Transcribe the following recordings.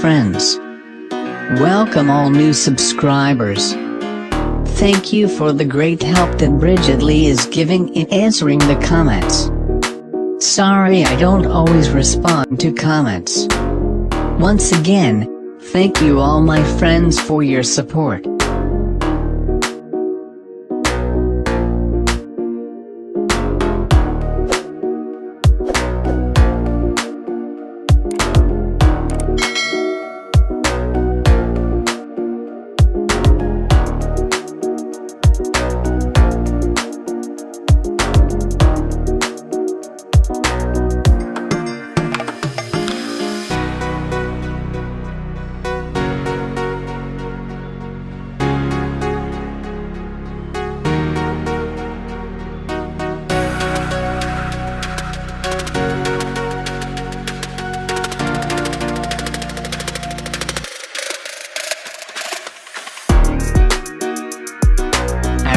friends. Welcome all new subscribers. Thank you for the great help that Bridget Lee is giving in answering the comments. Sorry I don't always respond to comments. Once again, thank you all my friends for your support.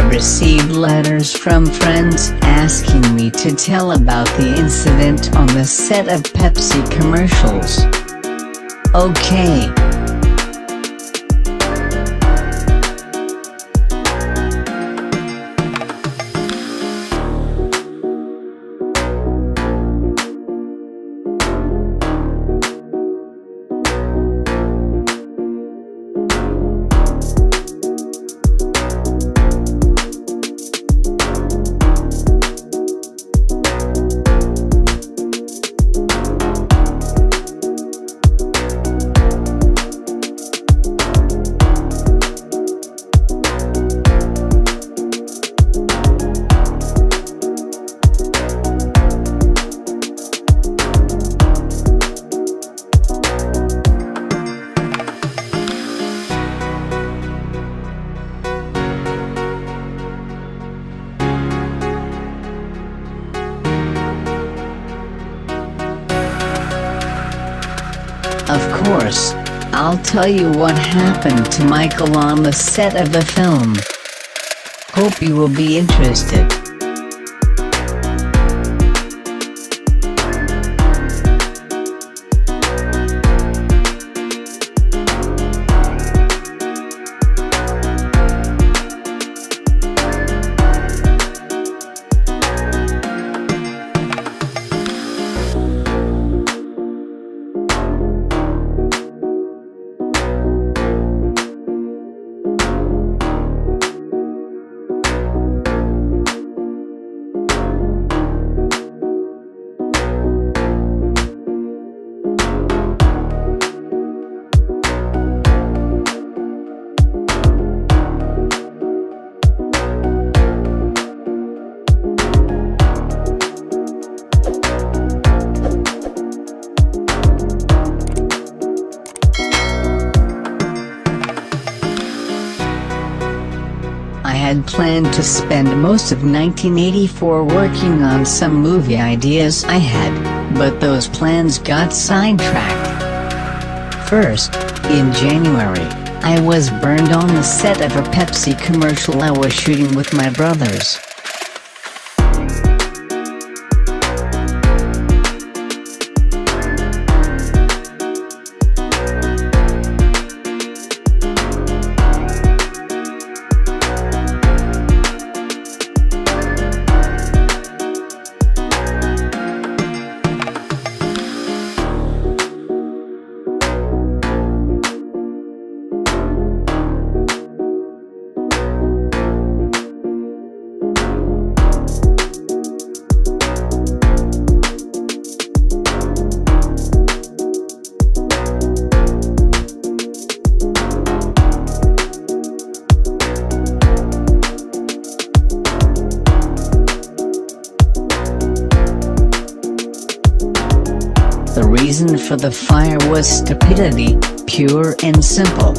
Received letters from friends asking me to tell about the incident on the set of Pepsi commercials. Okay. Of course, I'll tell you what happened to Michael on the set of the film. Hope you will be interested. I had planned to spend most of 1984 working on some movie ideas I had, but those plans got sidetracked. First, in January, I was burned on the set of a Pepsi commercial I was shooting with my brothers. The reason for the fire was stupidity, pure and simple.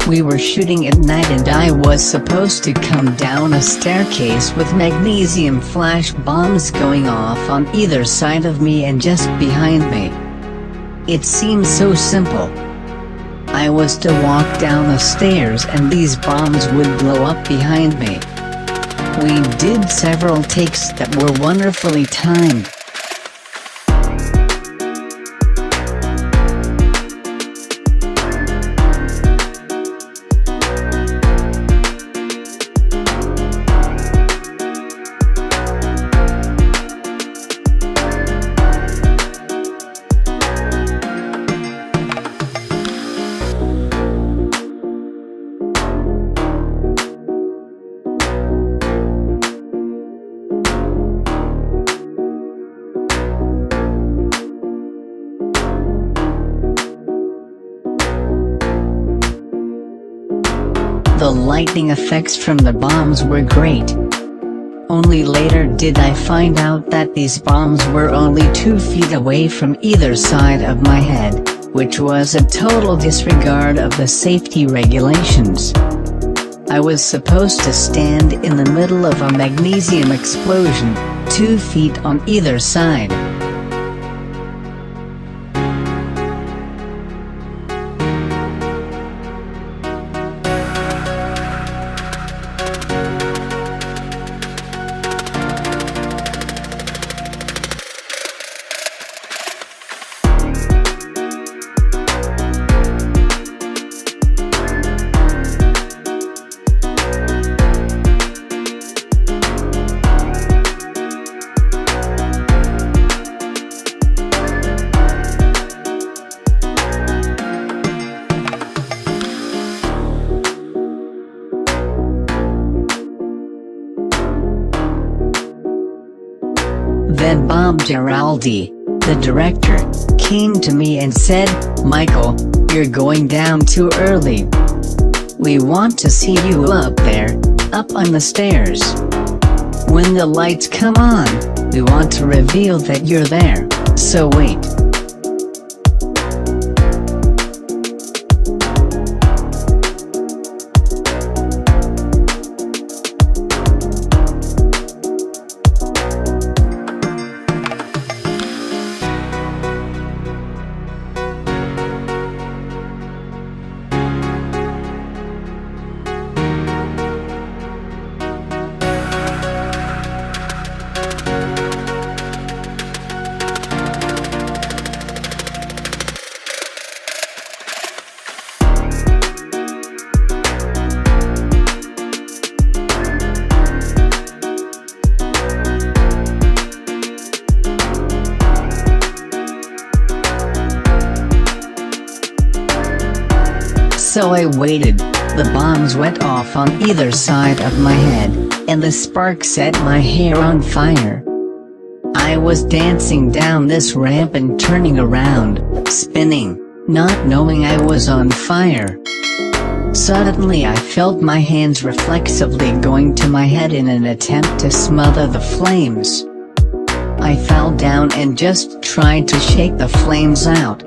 We were shooting at night and I was supposed to come down a staircase with magnesium flash bombs going off on either side of me and just behind me. It seemed so simple. I was to walk down the stairs and these bombs would blow up behind me. We did several takes that were wonderfully timed. lightning effects from the bombs were great. Only later did I find out that these bombs were only 2 feet away from either side of my head, which was a total disregard of the safety regulations. I was supposed to stand in the middle of a magnesium explosion, 2 feet on either side. Then Bob Giraldi, the director, came to me and said, "Michael, you're going down too early. We want to see you up there, up on the stairs. When the lights come on, we want to reveal that you're there, so wait." So I waited. The bombs went off on either side of my head, and the spark set my hair on fire. I was dancing down this ramp and turning around, spinning, not knowing I was on fire. Suddenly I felt my hands reflexively going to my head in an attempt to smother the flames. I fell down and just tried to shake the flames out.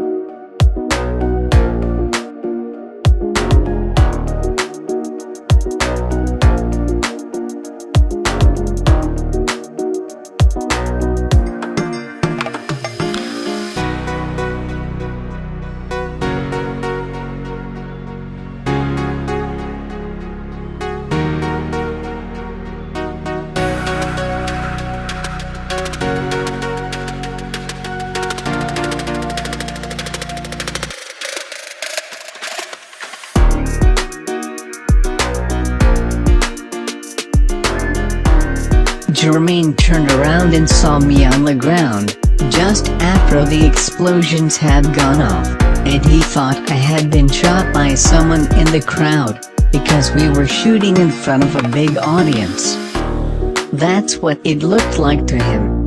Jermaine turned around and saw me on the ground, just after the explosions had gone off, and he thought I had been shot by someone in the crowd, because we were shooting in front of a big audience. That's what it looked like to him.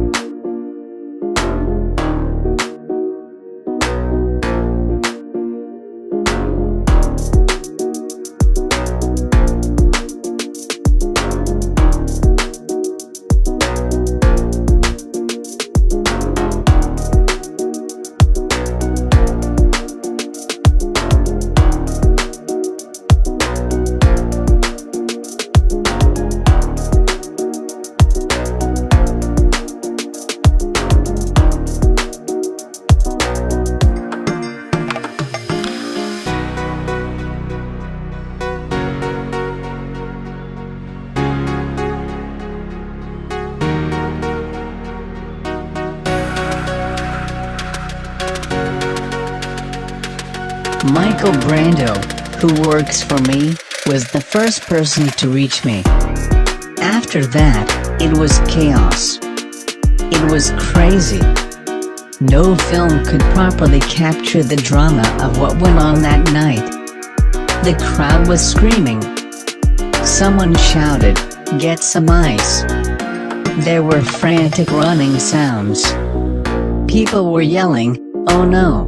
Michael Brando, who works for me, was the first person to reach me. After that, it was chaos. It was crazy. No film could properly capture the drama of what went on that night. The crowd was screaming. Someone shouted, "Get some ice." There were frantic running sounds. People were yelling, "Oh no."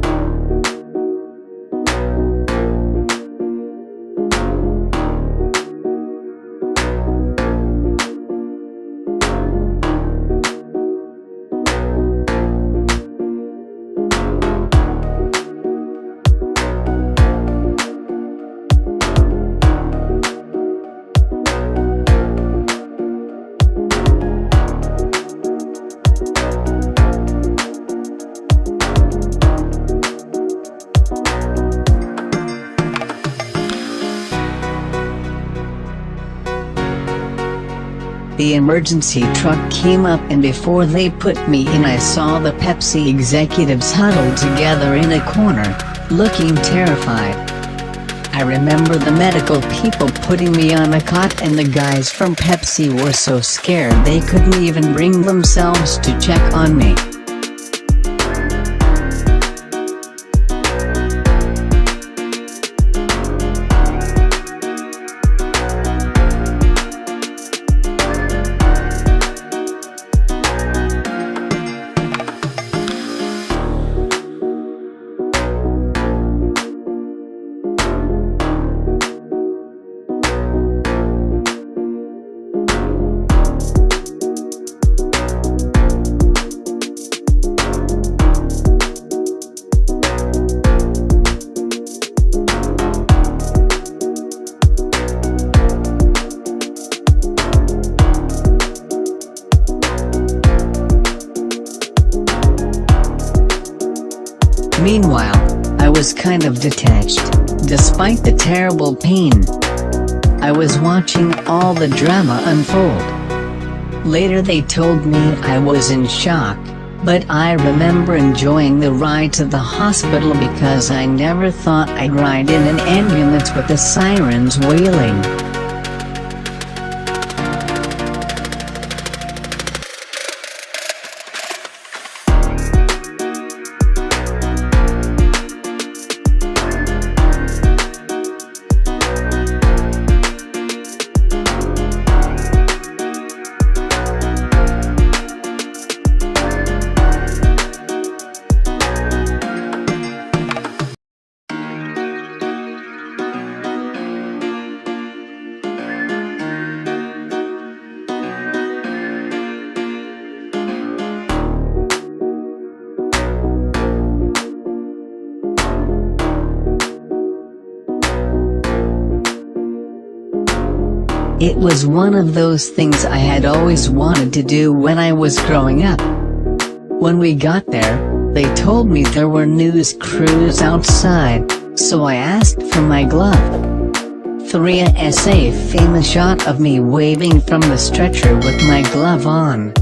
The emergency truck came up, and before they put me in, I saw the Pepsi executives huddled together in a corner, looking terrified. I remember the medical people putting me on a cot, and the guys from Pepsi were so scared they couldn't even bring themselves to check on me. Meanwhile, I was kind of detached, despite the terrible pain. I was watching all the drama unfold. Later they told me I was in shock, but I remember enjoying the ride to the hospital because I never thought I'd ride in an ambulance with the sirens wailing. It was one of those things I had always wanted to do when I was growing up. When we got there, they told me there were news crews outside, so I asked for my glove. 3's a famous shot of me waving from the stretcher with my glove on.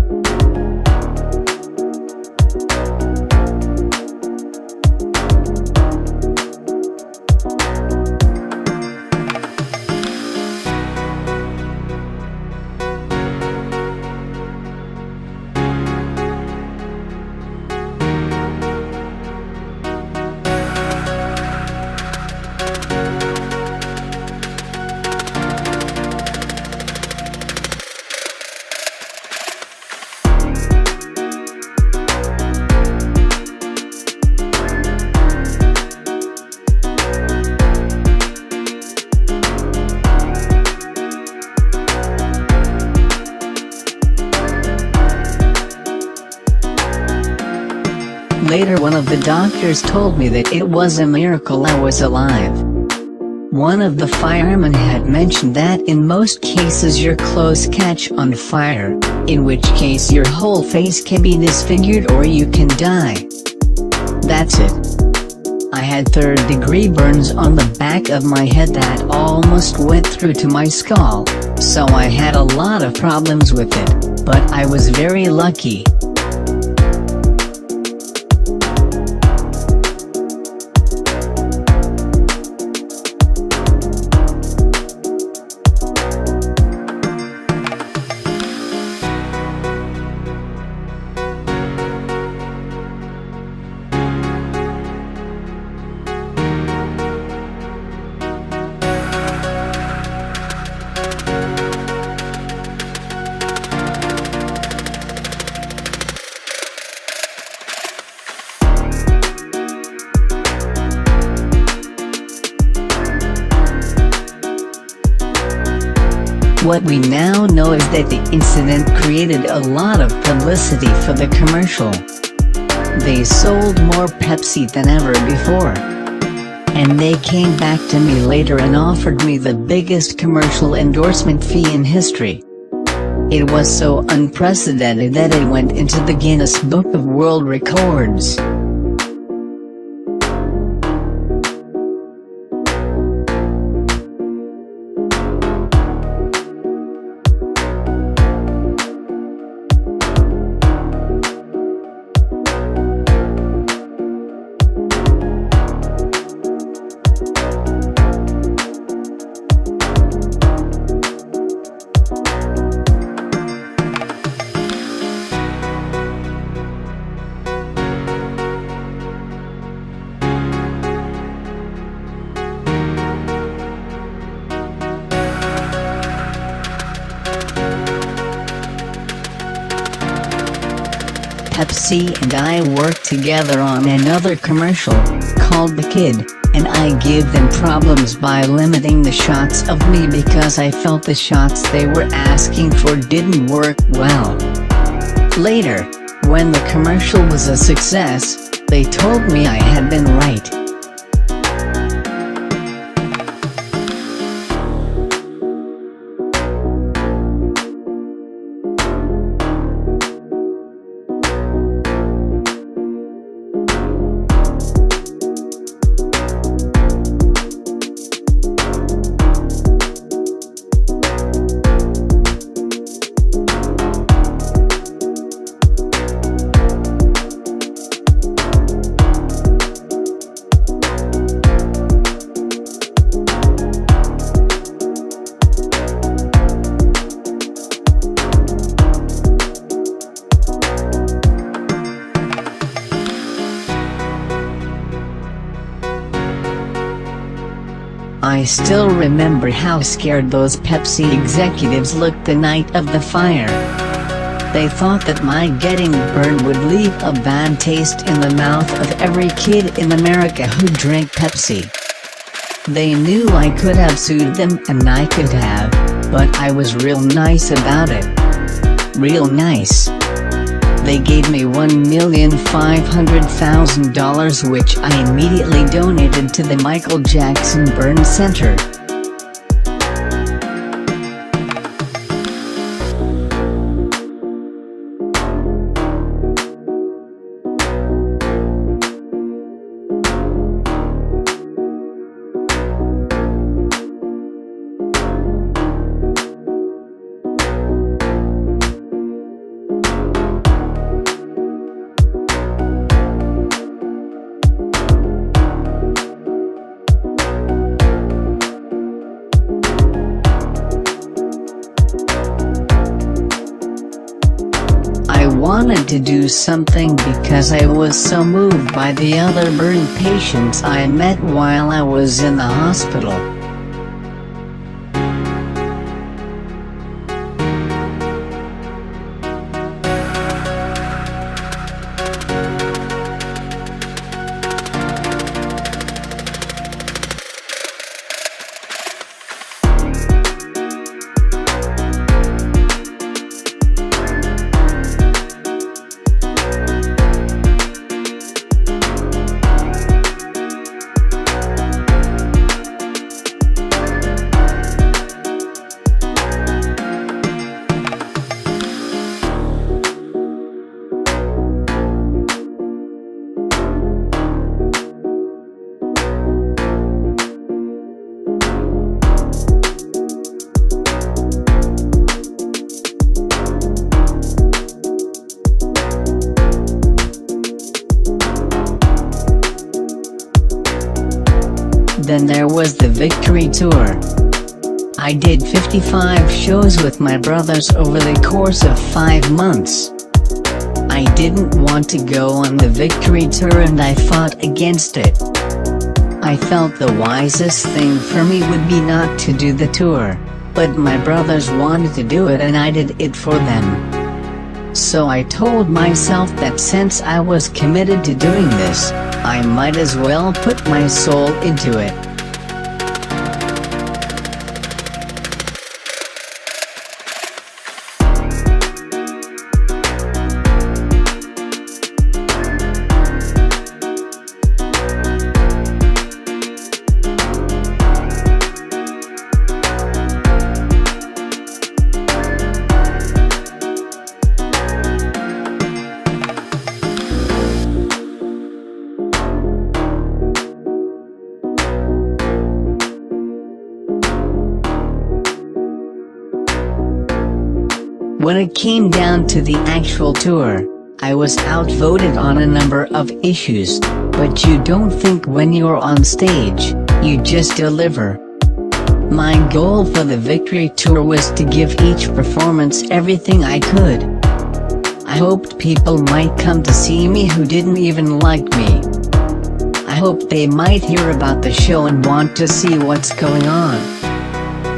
Later one of the doctors told me that it was a miracle I was alive. One of the firemen had mentioned that in most cases your clothes catch on fire, in which case your whole face can be disfigured or you can die. That's it. I had third-degree burns on the back of my head that almost went through to my skull, so I had a lot of problems with it, but I was very lucky. What we now know is that the incident created a lot of publicity for the commercial. They sold more Pepsi than ever before. And they came back to me later and offered me the biggest commercial endorsement fee in history. It was so unprecedented that it went into the Guinness Book of World Records. Pepsi and I worked together on another commercial, called The Kid, and I gave them problems by limiting the shots of me because I felt the shots they were asking for didn't work well. Later, when the commercial was a success, they told me I had been right. I still remember how scared those Pepsi executives looked the night of the fire. They thought that my getting burned would leave a bad taste in the mouth of every kid in America who drank Pepsi. They knew I could have sued them and I could have, but I was real nice about it. Real nice. They gave me $1,500,000 which I immediately donated to the Michael Jackson Burn Center. I wanted to do something because I was so moved by the other burn patients I met while I was in the hospital. Then there was the Victory Tour. I did 55 shows with my brothers over the course of 5 months. I didn't want to go on the Victory Tour and I fought against it. I felt the wisest thing for me would be not to do the tour, but my brothers wanted to do it and I did it for them. So I told myself that since I was committed to doing this, I might as well put my soul into it. When it came down to the actual tour, I was outvoted on a number of issues, but you don't think when you're on stage, you just deliver. My goal for the Victory Tour was to give each performance everything I could. I hoped people might come to see me who didn't even like me. I hoped they might hear about the show and want to see what's going on.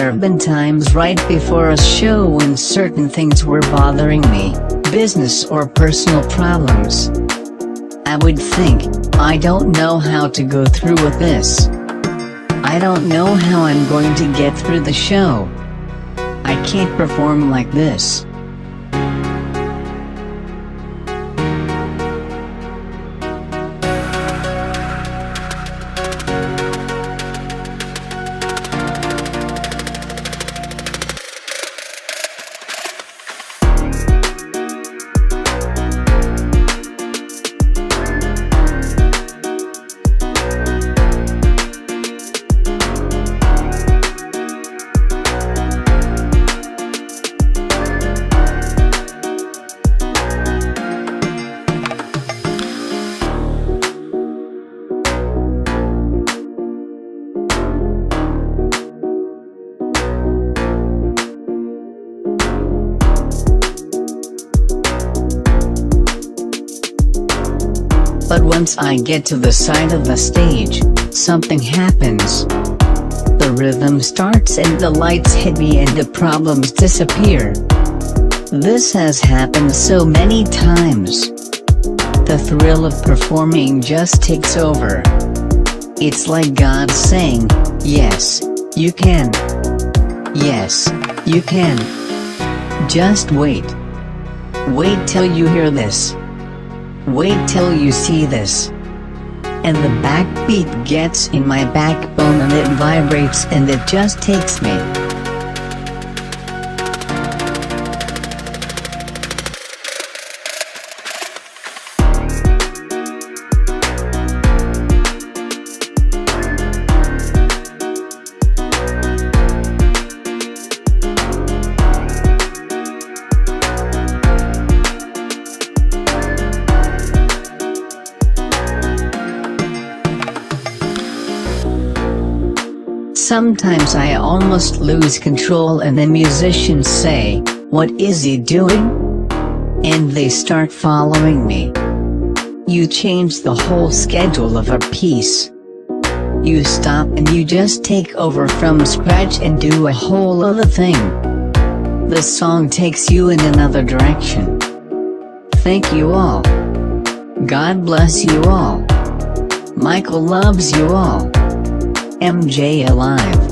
there have been times right before a show when certain things were bothering me, business or personal problems. I would think, I don't know how to go through with this. I don't know how I'm going to get through the show. I can't perform like this. But once I get to the side of the stage, something happens. The rhythm starts and the lights hit me and the problems disappear. This has happened so many times. The thrill of performing just takes over. It's like God saying, yes, you can. Yes, you can. Just wait. Wait till you hear this. Wait till you see this. And the backbeat gets in my backbone and it vibrates and it just takes me. Sometimes I almost lose control and the musicians say, "What is he doing?" And they start following me. You change the whole schedule of a piece. You stop and you just take over from scratch and do a whole other thing. The song takes you in another direction. Thank you all. God bless you all. Michael loves you all. MJ alive.